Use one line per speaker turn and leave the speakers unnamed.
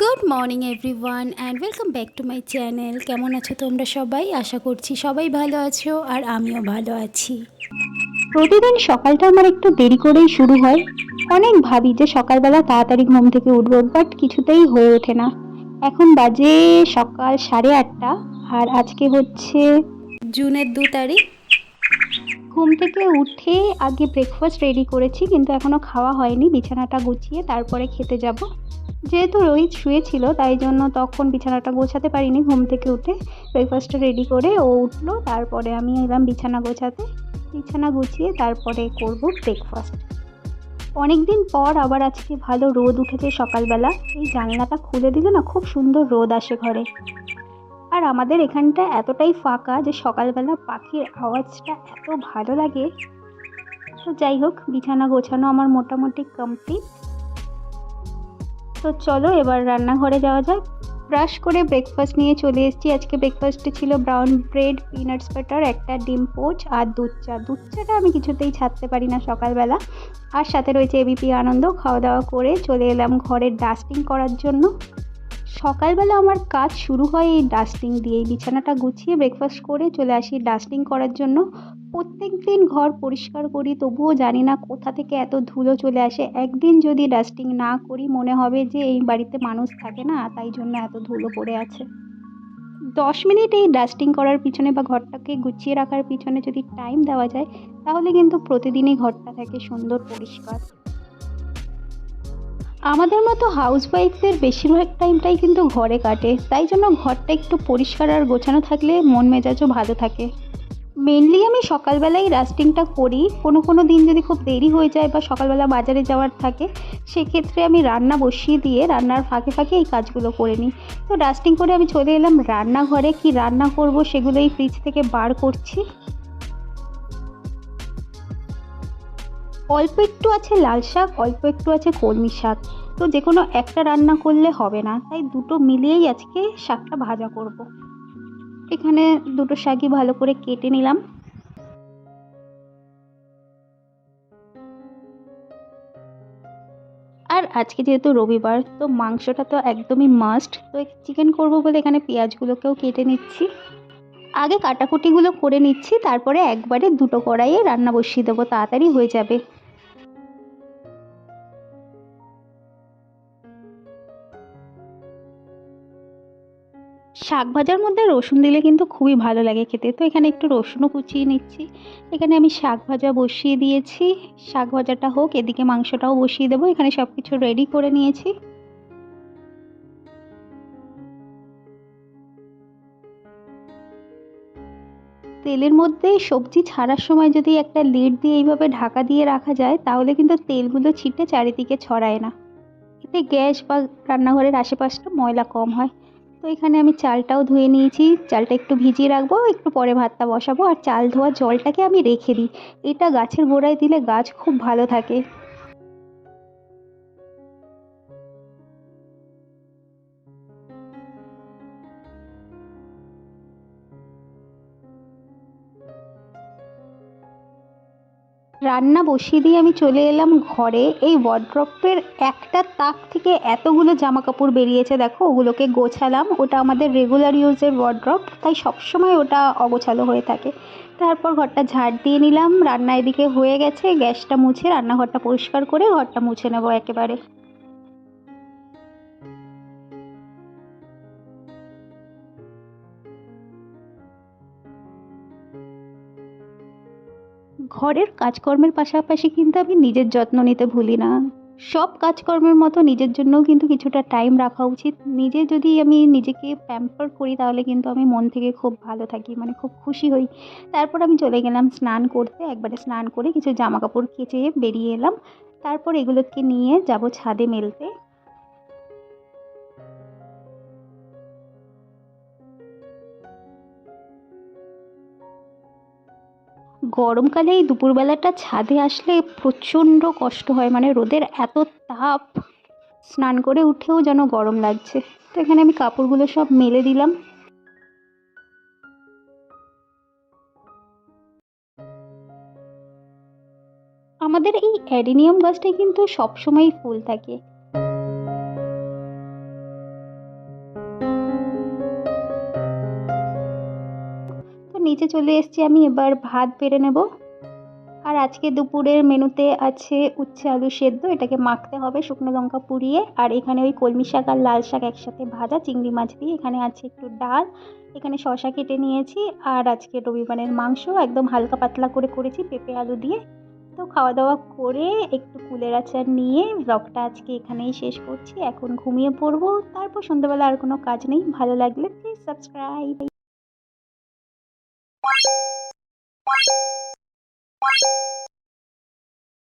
Good morning everyone and welcome back to my channel. কেমন আছো তোমরা সবাই? আশা করছি সবাই ভালো আছো আর আমিও ভালো আছি।
প্রতিদিন সকালটা আমার একটু দেরি করেই শুরু হয়। অনেক ভাবি যে সকালবেলা তাড়াতাড়ি ঘুম থেকে উঠবো, বাট কিছুতেই হয়ে ওঠে না। এখন বাজে সকাল 8:30 আর আজকে হচ্ছে
জুনের 2 তারিখ।
ঘুম থেকে উঠে আগে ব্রেকফাস্ট রেডি করেছি, কিন্তু এখনো খাওয়া হয়নি। বিছানাটা গুছিয়ে তারপরে খেতে যাব। যেহেতু রোহিত শুয়েছিল তাই জন্য তখন বিছানাটা গোছাতে পারিনি। ঘুম থেকে উঠে ব্রেকফাস্টটা রেডি করে ও উঠলো, তারপরে আমি এলাম বিছানা গোছাতে। বিছানা গুছিয়ে তারপরে করব ব্রেকফাস্ট। অনেক দিন পর আবার আজকে ভালো রোদ উঠেছে সকালবেলা। এই জানলাটা খুলে দিলে না খুব সুন্দর রোদ আসে ঘরে। আর আমাদের এখানটা এতটাই ফাঁকা যে সকালবেলা পাখির আওয়াজটা এত ভালো লাগে। তো যাই হোক, বিছানা গোছানো আমার মোটামুটি কমপ্লিট। তো চলো এবার রান্নাঘরে যাওয়া যাক। ব্রাশ করে ব্রেকফাস্ট নিয়ে চলে এসেছি। আজকে ব্রেকফাস্টে ছিল ব্রাউন ব্রেড, পিনাটস বাটার, একটা ডিম পোচ আর দুধ চা। দুধ চাটা আমি কিছুতেই ছাড়তে পারি না সকালবেলা। আর সাথে রয়েছে এবিপি আনন্দ। খাওয়া দাওয়া করে চলে এলাম ঘরে ডাস্টিং করার জন্য। সকালবেলা আমার কাজ শুরু হয় এই ডাস্টিং দিয়েই। বিছানাটা গুছিয়ে ব্রেকফাস্ট করে চলে আসি ডাস্টিং করার জন্য। প্রত্যেক দিন ঘর পরিষ্কার করি, তবুও জানি না কোথা থেকে এত ধুলো চলে আসে। একদিন যদি ডাস্টিং না করি মনে হবে যে এই বাড়িতে মানুষ থাকে না, তাই জন্য এত ধুলো পড়ে আছে। 10 মিনিট এই ডাস্টিং করার পিছনে বা ঘরটাকে গুছিয়ে রাখার পিছনে যদি টাইম দেওয়া যায়, তাহলে কিন্তু প্রতিদিনই ঘরটা থাকে সুন্দর পরিষ্কার। আমাদের মতো হাউসওয়াইফদের বেশিরভাগ টাইমটাই কিন্তু ঘরে কাটে, তাই জন্য ঘরটা একটু পরিষ্কার আর গোছানো থাকলে মন মেজাজও ভালো থাকে। মেনলি আমি সকালবেলাই ডাস্টিংটা করি। কোনো দিন যদি খুব দেরি হয়ে যায় বা সকালবেলা বাজারে যাওয়ার থাকে, সেক্ষেত্রে আমি রান্না বসিয়ে দিয়ে রান্নার ফাঁকে ফাঁকে এই কাজগুলো করে নিই। তো ডাস্টিং করে আমি চলে এলাম রান্নাঘরে। কি রান্না করব সেগুলোই ফ্রিজ থেকে বার করছি। অল্প একটু আছে লাল শাক, অল্প একটু আছে কলমি শাক। তো যে কোনো একটা রান্না করলে হবে না, তাই দুটো মিলিয়েই আজকে শাকটা ভাজা করব। এখানে দুটো শাকই ভালো করে কেটে নিলাম। আর আজকে যেহেতু রবিবার, তো মাংসটা তো একদমই মাস্ট। তো চিকেন করব বলে এখানে পেঁয়াজগুলোকেও কেটে নিচ্ছি। আগে কাটাকুটিগুলো করে নিচ্ছি, তারপরে একবারে দুটো কড়াইয়ে রান্না বসিয়ে দেবো, তাড়াতাড়ি হয়ে যাবে। শাক ভাজার মধ্যে রসুন দিলে কিন্তু খুবই ভালো লাগে খেতে। তো এখানে একটু রসুনও কুচিয়ে নিচ্ছি। এখানে আমি শাক ভাজা বসিয়ে দিয়েছি। শাক ভাজাটা হোক, এদিকে মাংসটাও বসিয়ে দেবো। এখানে সব কিছু রেডি করে নিয়েছি। তেলের মধ্যে সবজি ছাড়ার সময় যদি একটা লিড দিয়ে এইভাবে ঢাকা দিয়ে রাখা যায়, তাহলে কিন্তু তেলগুলো ছিটে চারিদিকে ছড়ায় না। এতে গ্যাস বা রান্নাঘরের আশেপাশটা ময়লা কম হয়। তো এখানে আমি চালটাও ধুয়ে নিয়েছি। চালটা একটু ভিজিয়ে রাখবো, একটু পরে ভাতটা বসাবো। আর চাল ধোয়া জলটাকে আমি রেখে দিই। এটা গাছের গোড়ায় দিলে গাছ খুব ভালো থাকে। রান্না বসিয়ে দিয়ে আমি চলে এলাম ঘরে। এই ওয়ার্ড্রপের একটা তাক থেকে এতগুলো জামা কাপড় বেরিয়েছে, দেখো ওগুলোকে গোছালাম। ওটা আমাদের রেগুলার ইউজের ওয়ার্ড্রপ, তাই সবসময় ওটা অগোছালো হয়ে থাকে। তারপর ঘরটা ঝাড় দিয়ে নিলাম। রান্না এদিকে হয়ে গেছে, গ্যাসটা মুছে রান্নাঘরটা পরিষ্কার করে ঘরটা মুছে নেবো একেবারে। ঘরের কাজকর্মের পাশাপাশি কিন্তু আমি নিজের যত্ন নিতে ভুলি না। সব কাজকর্মের মতো নিজের জন্যও কিন্তু কিছুটা টাইম রাখা উচিত। নিজে যদি আমি নিজেকে প্যাম্পার করি, তাহলে কিন্তু আমি মন থেকে খুব ভালো থাকি, মানে খুব খুশি হই। তারপর আমি চলে গেলাম স্নান করতে। একবারে স্নান করে কিছু জামা কাপড় কেচে বেরিয়ে এলাম। তারপর এগুলোকে নিয়ে যাব ছাদে মেলতে। গরমকালে এই দুপুরবেলাটা ছাদে আসলে প্রচণ্ড কষ্ট হয়, মানে রোদের এত তাপ। স্নান করে উঠেও যেন গরম লাগছে। তো এখানে আমি কাপড়গুলো সব মেলে দিলাম। আমাদের এই অ্যাডিনিয়াম গাছটায় কিন্তু সবসময়ই ফুল থাকে। নিচে চলে এসেছি আমি, এবার ভাত বেড়ে নেব। আর আজকে দুপুরের মেনুতে আছে উচ্ছে আলু সেদ্ধ, এটাকে মাখতে হবে শুকনো লঙ্কা পুড়িয়ে। আর এখানে ওই কলমি শাক আর লাল শাক একসাথে ভাজা চিংড়ি মাছ দিয়ে। এখানে আছে একটু ডাল, এখানে শসা কেটে নিয়েছি। আর আজকে রবিবারের মাংস একদম হালকা পাতলা করে করেছি পেঁপে আলু দিয়ে। তো খাওয়া দাওয়া করে একটু কুলের আচার নিয়ে ব্লগটা আজকে এখানেই শেষ করছি। এখন ঘুমিয়ে পড়বো, তারপর সন্ধ্যাবেলা আর কোনো কাজ নেই। ভালো লাগলে প্লিজ সাবস্ক্রাইব।